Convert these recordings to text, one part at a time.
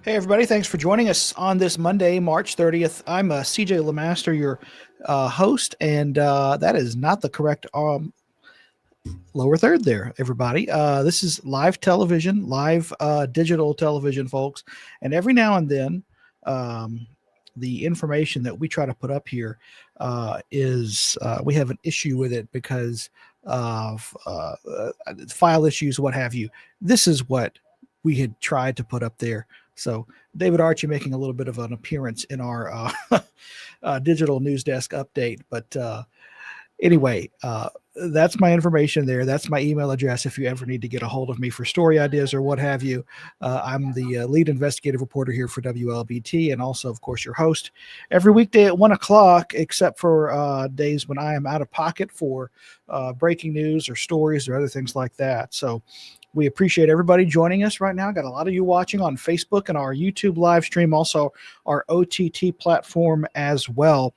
Hey, everybody. Thanks for joining us on this Monday, March 30th. I'm CJ LeMaster, your host, and that is not the correct lower third there, everybody. This is live television, live digital television, folks. And every now and then, the information that we try to put up here is we have an issue with it because of file issues, what have you. This is what we had tried to put up there. So David Archie making a little bit of an appearance in our digital news desk update. But anyway, that's my information there. That's my email address if you ever need to get a hold of me for story ideas or what have you. I'm the lead investigative reporter here for WLBT and also, of course, your host every weekday at 1 o'clock, except for days when I am out of pocket for breaking news or stories or other things like that. So we appreciate everybody joining us right now. Got a lot of you watching on Facebook and our YouTube live stream, also our OTT platform as well.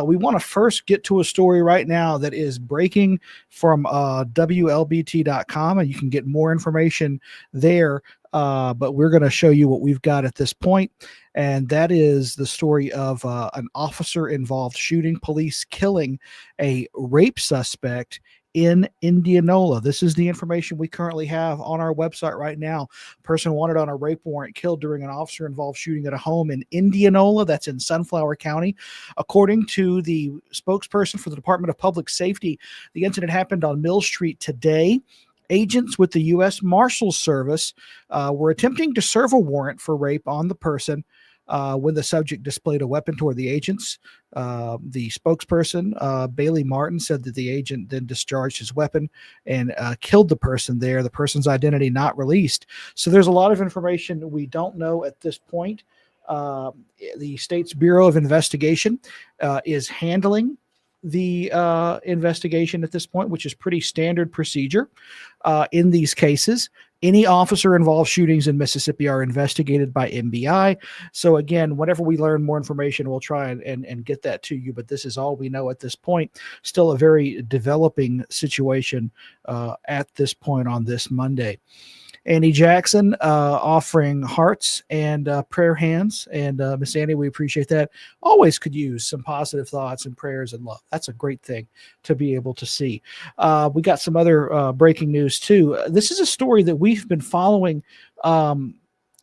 We want to first get to a story right now that is breaking from WLBT.com, and you can get more information there. But we're going to show you what we've got at this point, and that is the story of an officer-involved shooting, police killing a rape suspect in Indianola. This is the information we currently have on our website right now. Person wanted on a rape warrant killed during an officer-involved shooting at a home in Indianola. That's in Sunflower County. According to the spokesperson for the Department of Public Safety, the incident happened on Mill Street today. Agents with the U.S. Marshals Service were attempting to serve a warrant for rape on the person when the subject displayed a weapon toward the agents. The spokesperson, Bailey Martin, said that the agent then discharged his weapon and killed the person there. The person's identity not released. So there's a lot of information we don't know at this point. The state's Bureau of Investigation is handling the investigation at this point, which is pretty standard procedure in these cases. Any officer-involved shootings in Mississippi are investigated by MBI. So again, whenever we learn more information, we'll try and get that to you. But this is all we know at this point. Still a very developing situation at this point on this Monday. Annie Jackson offering hearts and prayer hands. And Miss Annie, we appreciate that. Always could use some positive thoughts and prayers and love. That's a great thing to be able to see. We got some other breaking news too. This is a story that we've been following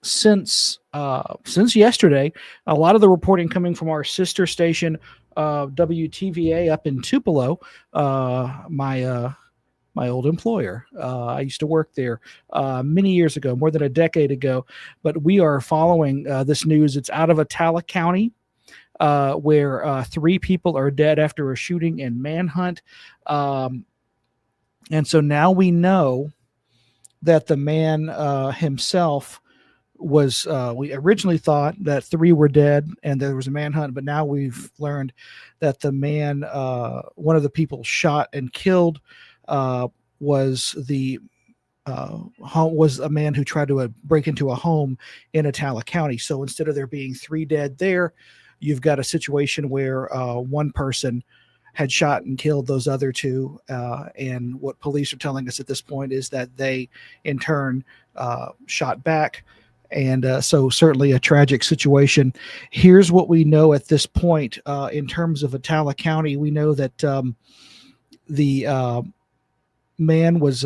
since yesterday. A lot of the reporting coming from our sister station, WTVA up in Tupelo, my old employer. I used to work there many years ago, more than a decade ago. But we are following this news. It's out of Attala County, where 3 people are dead after a shooting and manhunt. And so now we know that the man himself was, we originally thought that 3 were dead and there was a manhunt, but now we've learned that the man, one of the people shot and killed, was a man who tried to break into a home in Attala County. So instead of there being 3 dead there, you've got a situation where one person had shot and killed those other 2. And what police are telling us at this point is that they, in turn, shot back. And so certainly a tragic situation. Here's what we know at this point in terms of Attala County. We know that the man was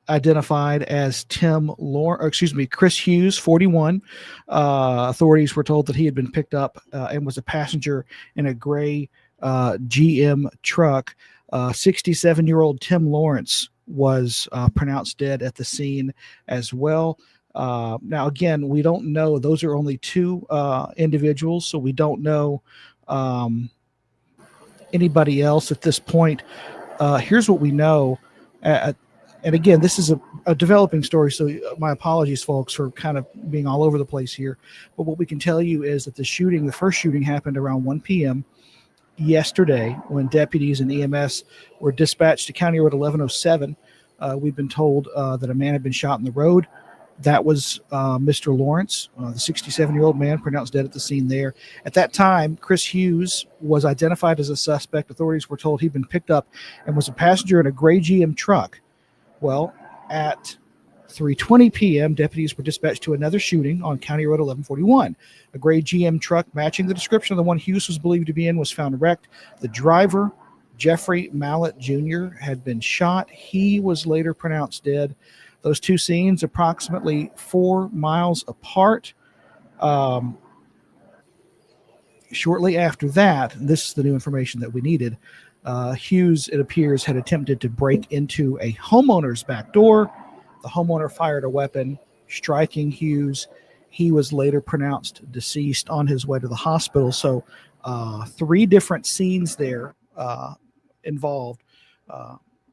identified as Chris Hughes, 41. Authorities were told that he had been picked up and was a passenger in a gray GM truck. 67-year-old Tim Lawrence was pronounced dead at the scene as well. Now, again, we don't know. Those are only 2 individuals, so we don't know anybody else at this point. Here's what we know. And again, this is a developing story, so my apologies, folks, for kind of being all over the place here. But what we can tell you is that the first shooting happened around 1 p.m. yesterday when deputies and EMS were dispatched to County Road 1107. We've been told that a man had been shot in the road. That was Mr. Lawrence, the 67-year-old man pronounced dead at the scene there. At that time, Chris Hughes was identified as a suspect. Authorities were told he'd been picked up and was a passenger in a gray GM truck. Well, at 3:20 p.m., deputies were dispatched to another shooting on County Road 1141. A gray GM truck matching the description of the one Hughes was believed to be in was found wrecked. The driver, Jeffrey Mallett Jr., had been shot. He was later pronounced dead. Those two scenes approximately 4 miles apart. Shortly after that, and this is the new information that we needed, Hughes, it appears, had attempted to break into a homeowner's back door. The homeowner fired a weapon, striking Hughes. He was later pronounced deceased on his way to the hospital. So 3 different scenes there involved.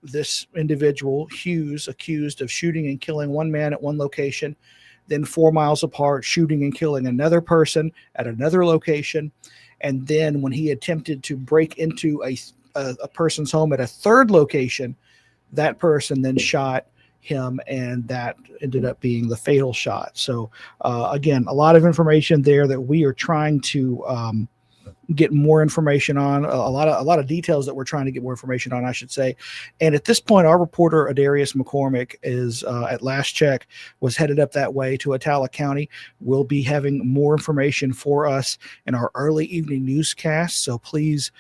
This individual, Hughes, accused of shooting and killing one man at one location, then 4 miles apart, shooting and killing another person at another location. And then when he attempted to break into a person's home at a third location, that person then shot him, and that ended up being the fatal shot. So again, a lot of information there that we are trying to get more information on, a lot of details that we're trying to get more information on, I should say. And at this point, our reporter Adarius McCormick is at last check was headed up that way to Atala County. We'll be having more information for us in our early evening newscast. So please,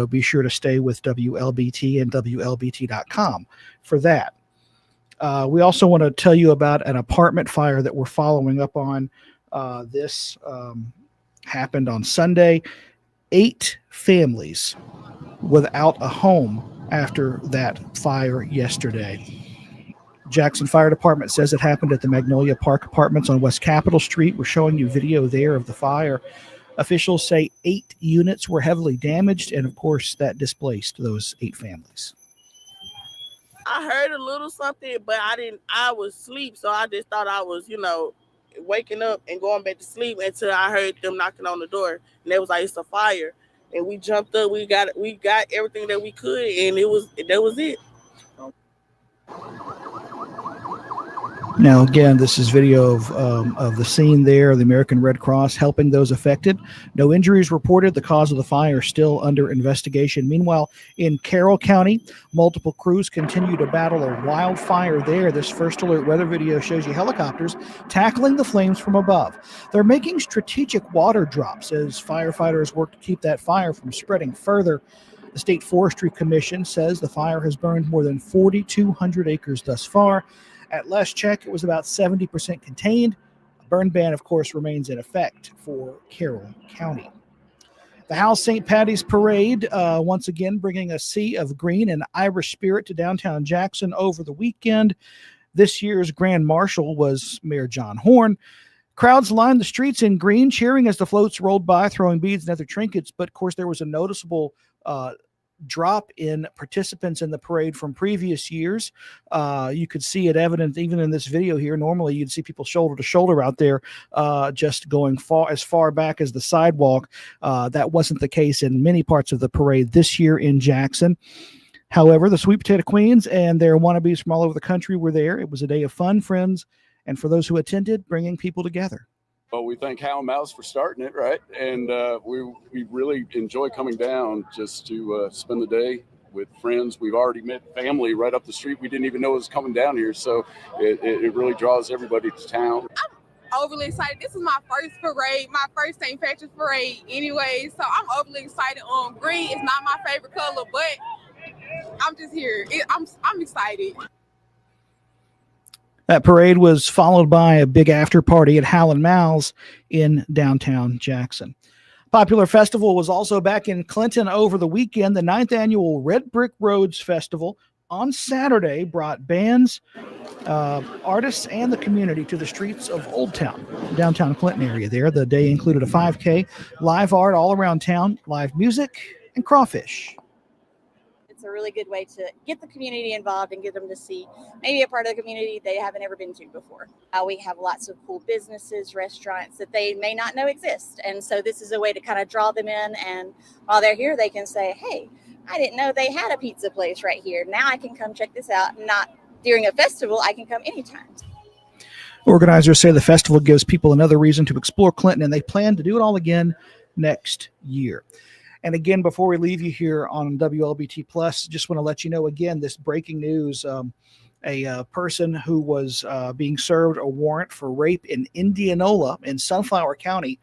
be sure to stay with WLBT and WLBT.com for that. We also want to tell you about an apartment fire that we're following up on. This happened on Sunday. 8 families without a home after that fire yesterday. Jackson Fire Department says it happened at the Magnolia Park Apartments on West Capitol Street. We're showing you video there of the fire. Officials say 8 units were heavily damaged, and of course that displaced those 8 families. I heard a little something, but I was asleep, so I just thought I was, waking up and going back to sleep until I heard them knocking on the door, and they was like, it's a fire. And we jumped up, we got everything that we could, and that was it. Now, again, this is video of the scene there, the American Red Cross helping those affected. No injuries reported. The cause of the fire is still under investigation. Meanwhile, in Carroll County, multiple crews continue to battle a wildfire there. This first alert weather video shows you helicopters tackling the flames from above. They're making strategic water drops as firefighters work to keep that fire from spreading further. The State Forestry Commission says the fire has burned more than 4,200 acres thus far. At last check, it was about 70% contained. A burn ban, of course, remains in effect for Carroll County. The House St. Patty's Parade, once again, bringing a sea of green and Irish spirit to downtown Jackson over the weekend. This year's Grand Marshal was Mayor John Horn. Crowds lined the streets in green, cheering as the floats rolled by, throwing beads and other trinkets. But, of course, there was a noticeable drop in participants in the parade from previous years. You could see it evident even in this video here. Normally you'd see people shoulder to shoulder out there, just going as far back as the sidewalk. That wasn't the case in many parts of the parade this year in Jackson. However, the Sweet Potato Queens and their wannabes from all over the country were there. It was a day of fun, friends, and for those who attended, bringing people together. Well, we thank Hal and Mouse for starting it, right? And we really enjoy coming down just to spend the day with friends. We've already met family right up the street. We didn't even know it was coming down here. So it really draws everybody to town. I'm overly excited. This is my first parade, my first St. Patrick's parade anyway. So I'm overly excited. Green is not my favorite color, but I'm just here. I'm excited. That parade was followed by a big after party at Hal and Mal's in downtown Jackson. Popular Festival was also back in Clinton over the weekend. The 9th annual Red Brick Roads Festival on Saturday brought bands, artists, and the community to the streets of Old Town, downtown Clinton area there. The day included a 5K, live art all around town, live music, and crawfish. It's a really good way to get the community involved and get them to see maybe a part of the community they haven't ever been to before. We have lots of cool businesses, restaurants that they may not know exist. And so this is a way to kind of draw them in. And while they're here, they can say, hey, I didn't know they had a pizza place right here. Now I can come check this out. Not during a festival, I can come anytime. Organizers say the festival gives people another reason to explore Clinton, and they plan to do it all again next year. And again, before we leave you here on WLBT Plus, just want to let you know again, this breaking news, a person who was being served a warrant for rape in Indianola in Sunflower County,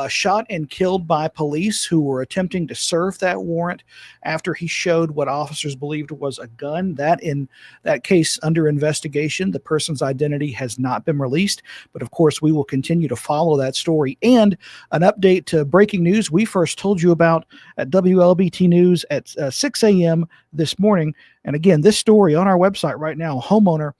shot and killed by police who were attempting to serve that warrant after he showed what officers believed was a gun. That in that case under investigation, the person's identity has not been released, but of course we will continue to follow that story. And an update to breaking news we first told you about at WLBT News at 6 a.m. this morning. And again, this story on our website right now, a homeowner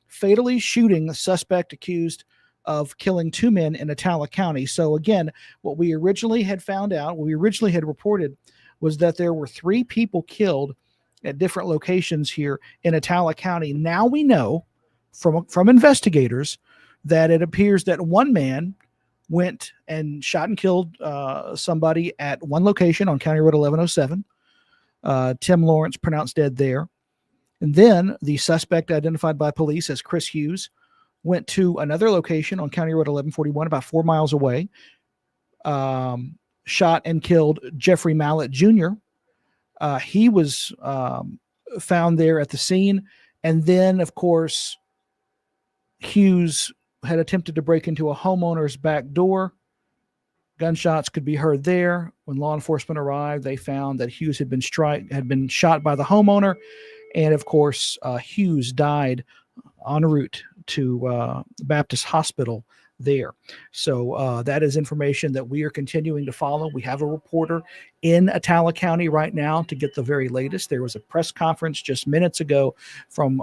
fatally shooting the suspect accused of killing two men in Atala County. So again, what we originally had found out, what we originally had reported, was that there were 3 people killed at different locations here in Atala County. Now we know from investigators that it appears that one man went and shot and killed somebody at one location on County Road 1107. Tim Lawrence pronounced dead there. And then the suspect, identified by police as Chris Hughes, went to another location on County Road 1141, about 4 miles away, shot and killed Jeffrey Mallett Jr. He was found there at the scene. And then, of course, Hughes had attempted to break into a homeowner's back door. Gunshots could be heard there. When law enforcement arrived, they found that Hughes had been shot by the homeowner. And, of course, Hughes died en route to Baptist Hospital there. So that is information that we are continuing to follow. We have a reporter in Atala County right now to get the very latest. There was a press conference just minutes ago from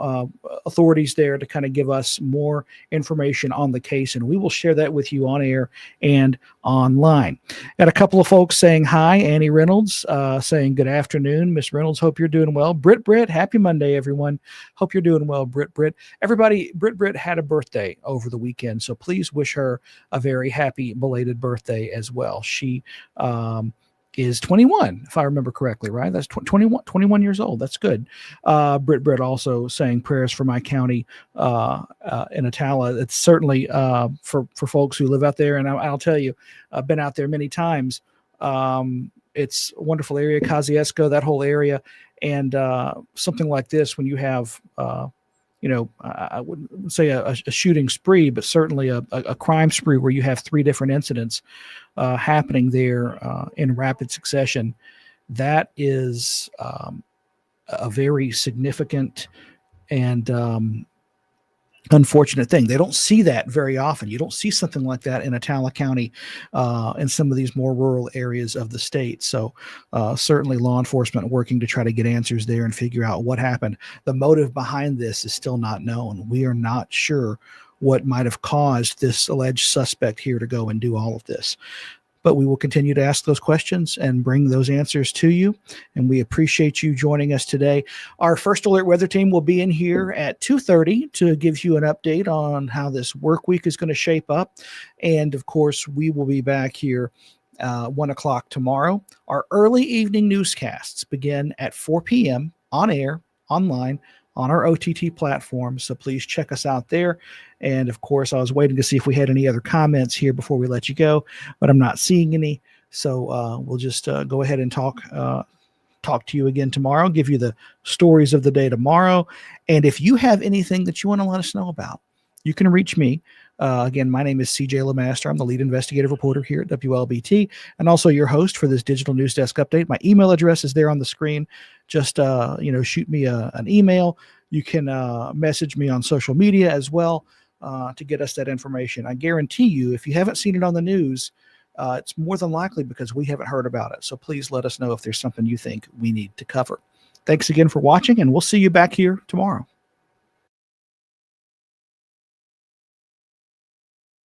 authorities there to kind of give us more information on the case, and we will share that with you on air and online. Got a couple of folks saying hi. Annie Reynolds saying good afternoon. Miss Reynolds, hope you're doing well. Britt, happy Monday, everyone. Hope you're doing well, Britt. Everybody, Britt had a birthday over the weekend, so please wish her a very happy belated birthday as well. She is 21, if I remember correctly, right? That's 21 years old. That's good. Britt also saying prayers for my county in Atala. It's certainly for folks who live out there. And I'll tell you, I've been out there many times. It's a wonderful area, Kosciuszko, that whole area. And something like this, when you have, I wouldn't say a shooting spree, but certainly a crime spree where you have 3 different incidents happening there in rapid succession. That is a very significant and unfortunate thing. They don't see that very often. You don't see something like that in Atala County and some of these more rural areas of the state. So certainly law enforcement working to try to get answers there and figure out what happened. The motive behind this is still not known. We are not sure what might have caused this alleged suspect here to go and do all of this. But we will continue to ask those questions and bring those answers to you. And we appreciate you joining us today. Our First Alert Weather Team will be in here at 2:30 to give you an update on how this work week is going to shape up. And of course, we will be back here 1 o'clock tomorrow. Our early evening newscasts begin at 4 p.m. on air, online, on our OTT platform. So please check us out there. And of course, I was waiting to see if we had any other comments here before we let you go, but I'm not seeing any. So we'll just go ahead and talk to you again tomorrow, give you the stories of the day tomorrow. And if you have anything that you want to let us know about, you can reach me. Again, my name is CJ LeMaster. I'm the lead investigative reporter here at WLBT and also your host for this digital news desk update. My email address is there on the screen. Just, shoot me an email. You can message me on social media as well to get us that information. I guarantee you, if you haven't seen it on the news, it's more than likely because we haven't heard about it. So please let us know if there's something you think we need to cover. Thanks again for watching, and we'll see you back here tomorrow.